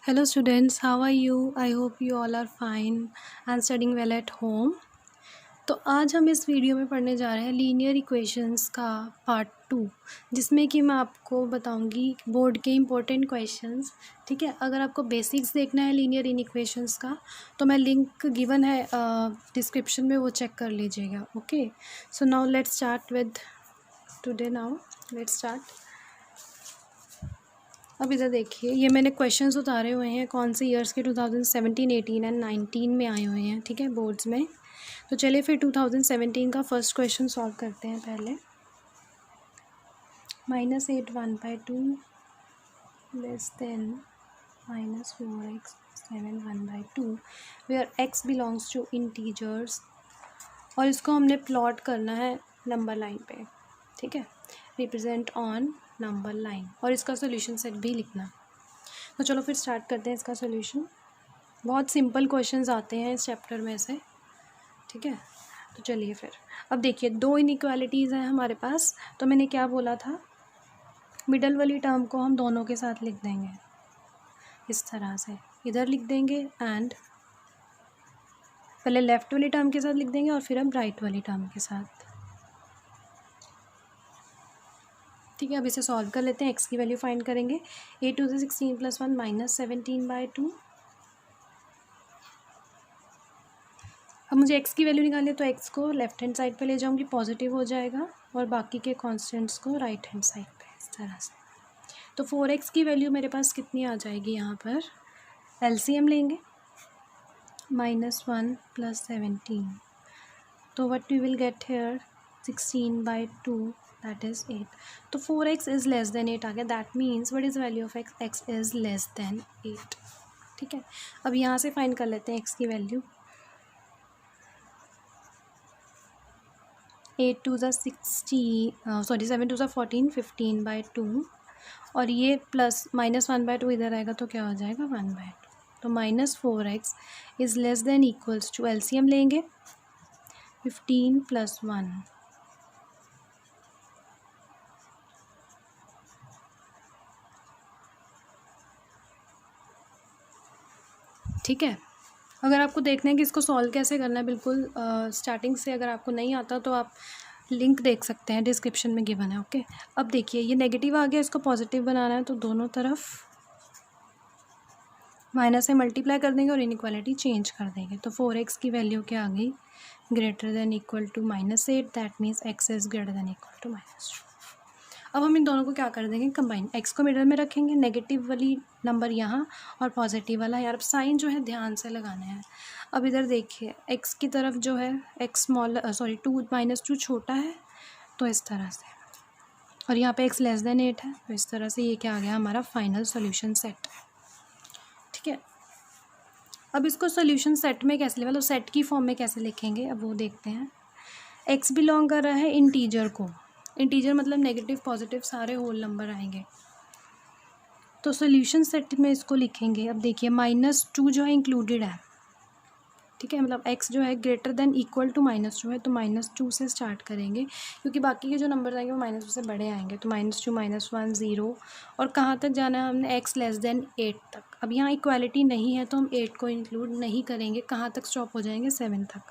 Hello students, how are you? I hope you all are fine and studying well at home. तो आज हम इस video में पढ़ने जा रहे हैं लीनियर इक्वेशंस का पार्ट 2, जिसमें कि मैं आपको बताऊंगी बोर्ड के इम्पोर्टेंट क्वेश्चंस। ठीक है, अगर आपको बेसिक्स देखना है लीनियर इन इक्वेशंस का तो मैं लिंक गिवन है डिस्क्रिप्शन में, वो चेक कर लीजिएगा। Okay, so now let's start with today. Now let's start. अब इधर देखिए, ये मैंने क्वेश्चंस उतारे हुए हैं कौन से ईयर्स के, 2017, 18 एंड 19 में आए हुए हैं। ठीक है, बोर्ड्स में। तो चलिए फिर 2017 का फर्स्ट क्वेश्चन सॉल्व करते हैं पहले। -8 1/2 less than -4x 7 1/2 where x belongs to integers, और इसको हमने प्लॉट करना है नंबर लाइन पे। ठीक है, रिप्रेजेंट ऑन नंबर लाइन, और इसका सोल्यूशन सेट भी लिखना। तो चलो फिर स्टार्ट करते हैं इसका सोल्यूशन। बहुत सिंपल क्वेश्चंस आते हैं इस चैप्टर में से। ठीक है, तो चलिए फिर। अब देखिए, दो इनइक्वालिटीज़ हैं हमारे पास। तो मैंने क्या बोला था, मिडल वाली टर्म को हम दोनों के साथ लिख देंगे इस तरह से, इधर लिख देंगे एंड पहले लेफ़्ट वाली टर्म के साथ लिख देंगे और फिर हम राइट वाली टर्म के साथ। ठीक है, अब इसे सॉल्व कर लेते हैं। x की वैल्यू फाइंड करेंगे। 8 2 16 + 1 -17/2। अब मुझे x की वैल्यू निकालनी है, तो x को लेफ्ट हैंड साइड पे ले जाऊंगी, पॉजिटिव हो जाएगा, और बाकी के कांस्टेंट्स को राइट हैंड साइड पे इस तरह से। तो 4x की वैल्यू मेरे पास कितनी आ जाएगी, यहाँ पर LCM लेंगे, -1 + 17। तो what we will get here, 16/2, that is 8। तो 4x इज़ लेस देन 8 आ गया। That means what is value of x, x is less than 8। ठीक है, अब यहाँ से फाइंड कर लेते हैं x की वैल्यू। 8 2 16 सॉरी 7 2 14 15/2, और ये प्लस -1/2 इधर आएगा तो क्या हो जाएगा, 1/2। तो -4x is less than equals to, LCM लेंगे, 15 + 1। ठीक है, अगर आपको देखना है कि इसको सॉल्व कैसे करना है, बिल्कुल स्टार्टिंग से अगर आपको नहीं आता तो आप लिंक देख सकते हैं, डिस्क्रिप्शन में गिवन है। ओके, अब देखिए ये नेगेटिव आ गया, इसको पॉजिटिव बनाना है, तो दोनों तरफ माइनस से मल्टीप्लाई कर देंगे और इनइक्वालिटी चेंज कर देंगे। तो 4x की वैल्यू क्या आ गई, greater than equal to -8। That means x is greater than equal to -2। अब हम इन दोनों को क्या कर देंगे, कंबाइन। x को मिडल में रखेंगे, नेगेटिव वाली नंबर यहाँ और पॉजिटिव वाला यार। अब साइन जो है ध्यान से लगाने हैं। अब इधर देखिए, x की तरफ जो है x स्मॉल 2 छोटा है, तो इस तरह से, और यहाँ पे x लेस देन 8 है, तो इस तरह से ये क्या आ गया, हमारा फाइनल सोल्यूशन सेट। ठीक है, अब इसको सोल्यूशन सेट में कैसे, मतलब सेट की फॉर्म में कैसे लिखेंगे, अब वो देखते हैं। x बिलोंग कर रहा है इंटीजर को, इंटीजर मतलब नेगेटिव पॉजिटिव सारे होल नंबर आएंगे। तो सोल्यूशन सेट में इसको लिखेंगे। अब देखिए, -2 जो है इंक्लूडेड है। ठीक है, मतलब x जो है ग्रेटर देन इक्वल टू -2 है, तो -2 से स्टार्ट करेंगे, क्योंकि बाकी के जो नंबर आएंगे वो -2 से बड़े आएंगे। तो -2 -1 0, और कहाँ तक जाना है हमने, x लेस देन 8 तक। अब यहाँ इक्वालिटी नहीं है तो हम 8 को इंक्लूड नहीं करेंगे। कहाँ तक स्टॉप हो जाएंगे, 7 तक।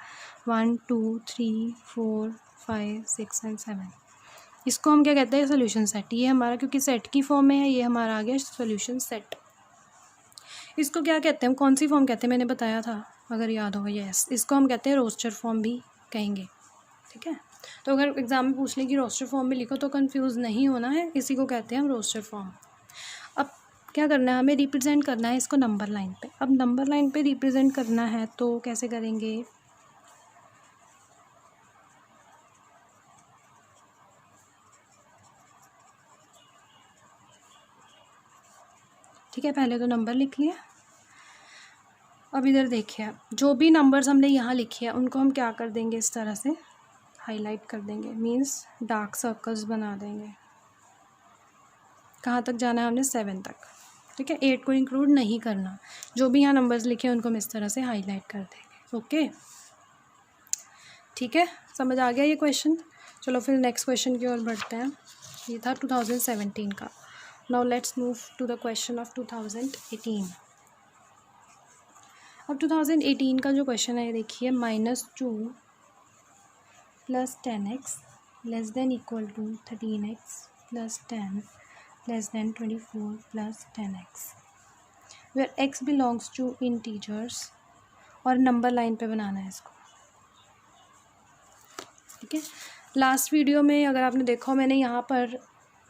1 2 3 4 5 6 एंड 7। इसको हम क्या कहते हैं, सोल्यूशन सेट। ये हमारा क्योंकि सेट की फॉर्म में है, ये हमारा आ गया सोल्यूशन सेट। इसको क्या कहते हैं, हम कौन सी फॉर्म कहते हैं, मैंने बताया था अगर याद होगा। यस, इसको हम कहते हैं रोस्टर फॉर्म भी कहेंगे। ठीक है, तो अगर एग्जाम में पूछ लें कि रोस्टर फॉर्म में लिखो तो कंफ्यूज नहीं होना है, इसी को कहते हैं हम रोस्टर फॉर्म। अब क्या करना है, हमें रिप्रेजेंट करना है इसको नंबर लाइन पे। अब नंबर लाइन पे रिप्रेजेंट करना है तो कैसे करेंगे, ठीक है, पहले तो नंबर लिख लिया। अब इधर देखिए, जो भी नंबर्स हमने यहाँ लिखे हैं उनको हम क्या कर देंगे, इस तरह से हाईलाइट कर देंगे, मीन्स डार्क सर्कल्स बना देंगे। कहाँ तक जाना है हमने, 7 तक। ठीक है, 8 को इंक्लूड नहीं करना। जो भी यहाँ नंबर्स लिखे हैं उनको हम इस तरह से हाईलाइट कर देंगे। ओके, ठीक है, समझ आ गया ये क्वेश्चन। चलो फिर नेक्स्ट क्वेश्चन की ओर बढ़ते हैं। ये था 2017 का। Now let's move to the question of 2018। अब 2018 का जो क्वेश्चन है ये देखिए, -2 + 10x less than equal to 13x + 10 less than 24 + 10x, where x belongs to integers, और नंबर लाइन पे बनाना है इसको। ठीक है, लास्ट वीडियो में अगर आपने देखा हो, मैंने यहाँ पर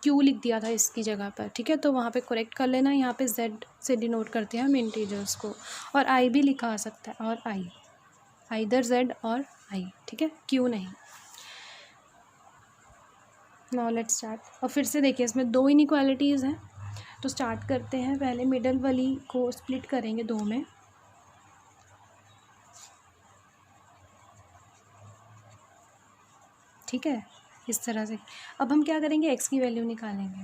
q लिख दिया था इसकी जगह पर। ठीक है, तो वहाँ पे करेक्ट कर लेना। यहाँ पे z से डिनोट करते हैं हम इंटीजर्स को, और i भी लिखा आ सकता है, और i आइदर z और i। ठीक है, q नहीं। Now let's start. और फिर से देखिए, इसमें 2 इनइक्वालिटीज़ हैं, तो स्टार्ट करते हैं। पहले मिडल वाली को स्प्लिट करेंगे 2 में। ठीक है, इस तरह से। अब हम क्या करेंगे, x की वैल्यू निकालेंगे।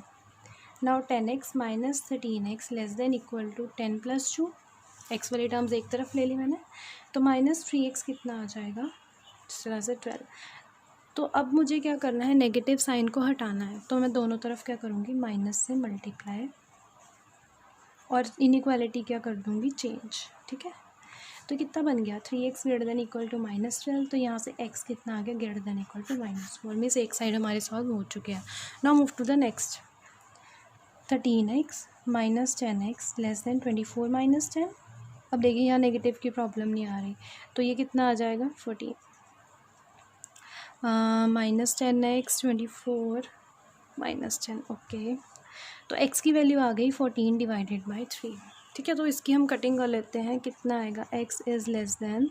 Now 10x - 13x less than equal to 10 + 2, x वाली टर्म्स एक तरफ ले ली मैंने, तो -3x कितना आ जाएगा, इस तरह से 12। तो अब मुझे क्या करना है, नेगेटिव साइन को हटाना है, तो मैं दोनों तरफ क्या करूँगी, माइनस से मल्टीप्लाई, और इनइक्वालिटी क्या कर दूँगी, चेंज। ठीक है, तो कितना बन गया, 3x > इक्वल टू -12, तो यहाँ से x कितना आ गया, > इक्वल टू -4, मीन्स एक साइड हमारे सॉल्व हो चुके हैं। Now move to the next. 13x - 10x less than 24 - 10। अब देखिए यहाँ नेगेटिव की प्रॉब्लम नहीं आ रही, तो ये कितना आ जाएगा, 14 -10x 24 - 10। ओके, तो x की वैल्यू आ गई 14 / 3। ठीक है, तो इसकी हम कटिंग कर लेते हैं। कितना आएगा, x इज़ लेस देन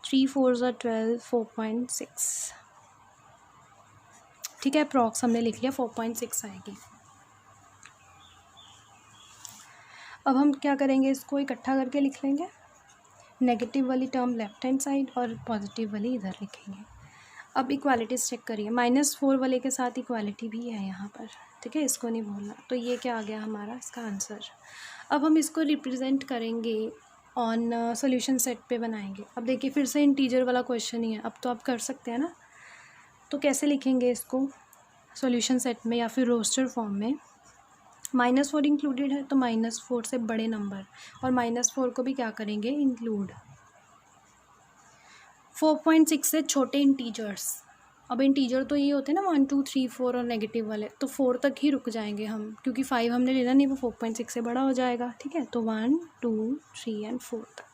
3 × 4 = 12, 4.6। ठीक है, अप्रॉक्स हमने लिख लिया, 4.6 आएगी। अब हम क्या करेंगे, इसको इकट्ठा करके लिख लेंगे। नेगेटिव वाली टर्म लेफ्ट हैंड साइड और पॉजिटिव वाली इधर लिखेंगे। अब इक्वालिटीज़ चेक करिए, -4 वाले के साथ इक्वालिटी भी है यहाँ पर। ठीक है, इसको नहीं भूलना। तो ये क्या आ गया हमारा, इसका आंसर। अब हम इसको रिप्रेजेंट करेंगे ऑन सॉल्यूशन सेट पे बनाएंगे। अब देखिए फिर से इंटीजर वाला क्वेश्चन ही है, अब तो आप कर सकते हैं ना। तो कैसे लिखेंगे इसको सॉल्यूशन सेट में या फिर रोस्टर फॉर्म में। -4 इंक्लूडेड है, तो -4 से बड़े नंबर, और -4 को भी क्या करेंगे, इंक्लूड। 4.6 से छोटे इंटीजर्स। अब इंटीजर तो ये होते हैं ना 1 2 3 4 और नेगेटिव वाले, तो 4 तक ही रुक जाएंगे हम, क्योंकि 5 हमने लेना नहीं, वो 4.6 से बड़ा हो जाएगा। ठीक है, तो 1 2 3 एंड 4 तक।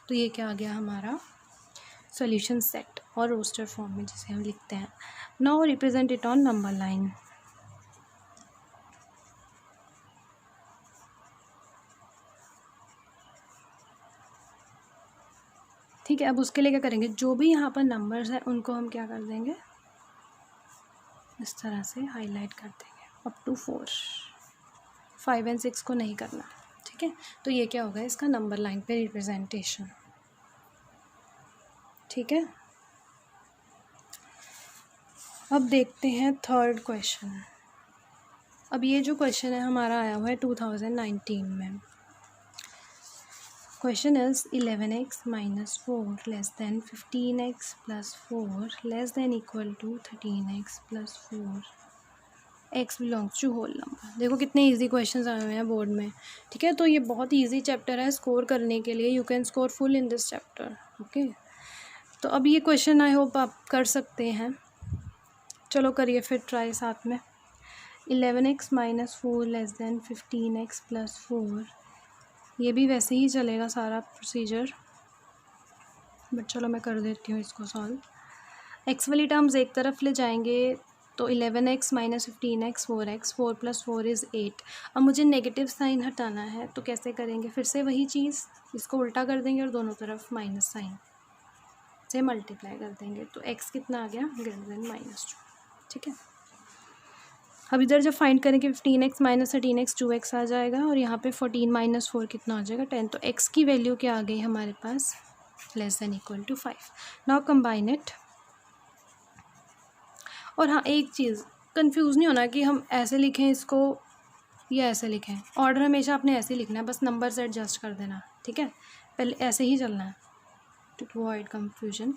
तो ये क्या आ गया हमारा सॉल्यूशन सेट, और रोस्टर फॉर्म में जिसे हम लिखते हैं। Now represent it on number line. ठीक है, अब उसके लिए क्या करेंगे, जो भी यहाँ पर नंबर्स हैं उनको हम क्या कर देंगे, इस तरह से हाईलाइट कर देंगे अप टू 4। 5 और 6 को नहीं करना। ठीक है, तो ये क्या होगा, इसका नंबर लाइन पे रिप्रेजेंटेशन। ठीक है, अब देखते हैं थर्ड क्वेश्चन। अब ये जो क्वेश्चन है हमारा आया हुआ है 2019 में। Question is 11x - 4 less than 15x + 4 less than equal to 13x + 4, x belongs to whole number. देखो कितने इजी क्वेश्चंस आए हुए हैं बोर्ड में। ठीक है, तो ये बहुत इजी चैप्टर है स्कोर करने के लिए। You can score full in this chapter. Okay, तो अब ये क्वेश्चन आई होप आप कर सकते हैं। चलो करिए फिर ट्राई साथ में। 11x - 4 लेस देन 15x + 4, ये भी वैसे ही चलेगा सारा प्रोसीजर, बट चलो मैं कर देती हूँ इसको सॉल्व। x वाली टर्म्स एक तरफ ले जाएंगे, तो 11x - 15x 4x, 4 + 4 इज़ 8। अब मुझे नेगेटिव साइन हटाना है, तो कैसे करेंगे, फिर से वही चीज़, इसको उल्टा कर देंगे और दोनों तरफ माइनस साइन से मल्टीप्लाई कर देंगे। तो x कितना आ गया, > -2। ठीक है, अब इधर जब फाइंड करेंगे 15x - 13x 2x आ जाएगा, और यहाँ पे 14 - 4 कितना आ जाएगा, 10। तो x की वैल्यू क्या आ गई हमारे पास, << 5। Now combine it. और हाँ, एक चीज़ कंफ्यूज नहीं होना कि हम ऐसे लिखें इसको या ऐसे लिखें। ऑर्डर हमेशा आपने ऐसे ही लिखना है, बस नंबर से एडजस्ट कर देना। ठीक है, पहले ऐसे ही चलना है टू अवॉइड कंफ्यूजन।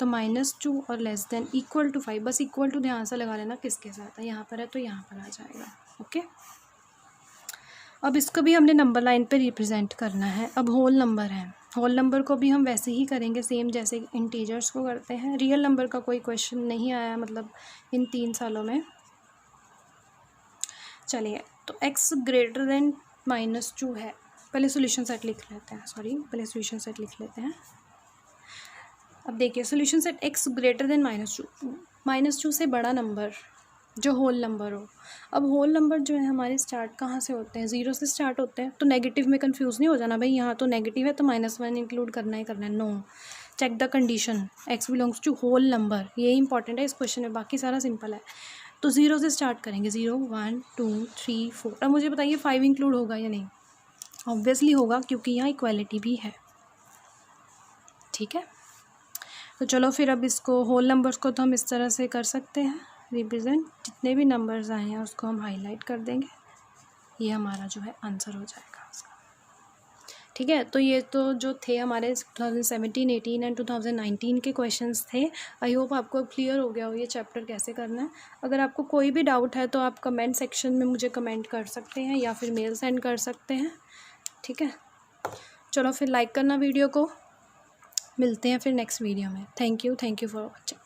तो -2 और लेस देन इक्वल टू 5, बस इक्वल टू ध्यान से लगा लेना किसके साथ है, यहाँ पर है तो यहाँ पर आ जाएगा। ओके, अब इसको भी हमने नंबर लाइन पे रिप्रेजेंट करना है। अब होल नंबर है, होल नंबर को भी हम वैसे ही करेंगे सेम जैसे इंटीजर्स को करते हैं। रियल नंबर का कोई क्वेश्चन नहीं आया मतलब इन 3 सालों में। चलिए, तो x ग्रेटर देन -2 है। पहले सॉल्यूशन सेट लिख लेते हैं, पहले सॉल्यूशन सेट लिख लेते हैं। अब देखिए solution set x greater than -2 से बड़ा नंबर जो होल नंबर हो। अब होल नंबर जो है हमारे स्टार्ट कहाँ से होते हैं, 0 से स्टार्ट होते हैं। तो नेगेटिव में कंफ्यूज नहीं हो जाना भाई, यहाँ तो नेगेटिव है तो -1 इंक्लूड करना ही करना है। No, check the condition, x belongs to whole number, ये इंपॉर्टेंट है इस क्वेश्चन में, बाकी सारा सिंपल है। तो 0 से स्टार्ट करेंगे, 0 1 2 3 4। अब मुझे बताइए 5 इंक्लूड होगा या नहीं? ऑब्वियसली होगा क्योंकि यहाँ इक्वालिटी भी है। ठीक है, तो चलो फिर अब इसको होल नंबर्स को तो हम इस तरह से कर सकते हैं रिप्रेजेंट, जितने भी नंबर्स आए हैं उसको हम हाईलाइट कर देंगे, ये हमारा जो है आंसर हो जाएगा उसका। ठीक है, तो ये तो जो थे हमारे 2017, 18 एंड 2019 के क्वेश्चंस थे। आई होप आपको क्लियर हो गया हो ये चैप्टर कैसे करना है। अगर आपको कोई भी डाउट है तो आप कमेंट सेक्शन में मुझे कमेंट कर सकते हैं या फिर मेल सेंड कर सकते हैं। ठीक है, चलो फिर लाइक करना वीडियो को, मिलते हैं फिर नेक्स्ट वीडियो में। Thank you for watching.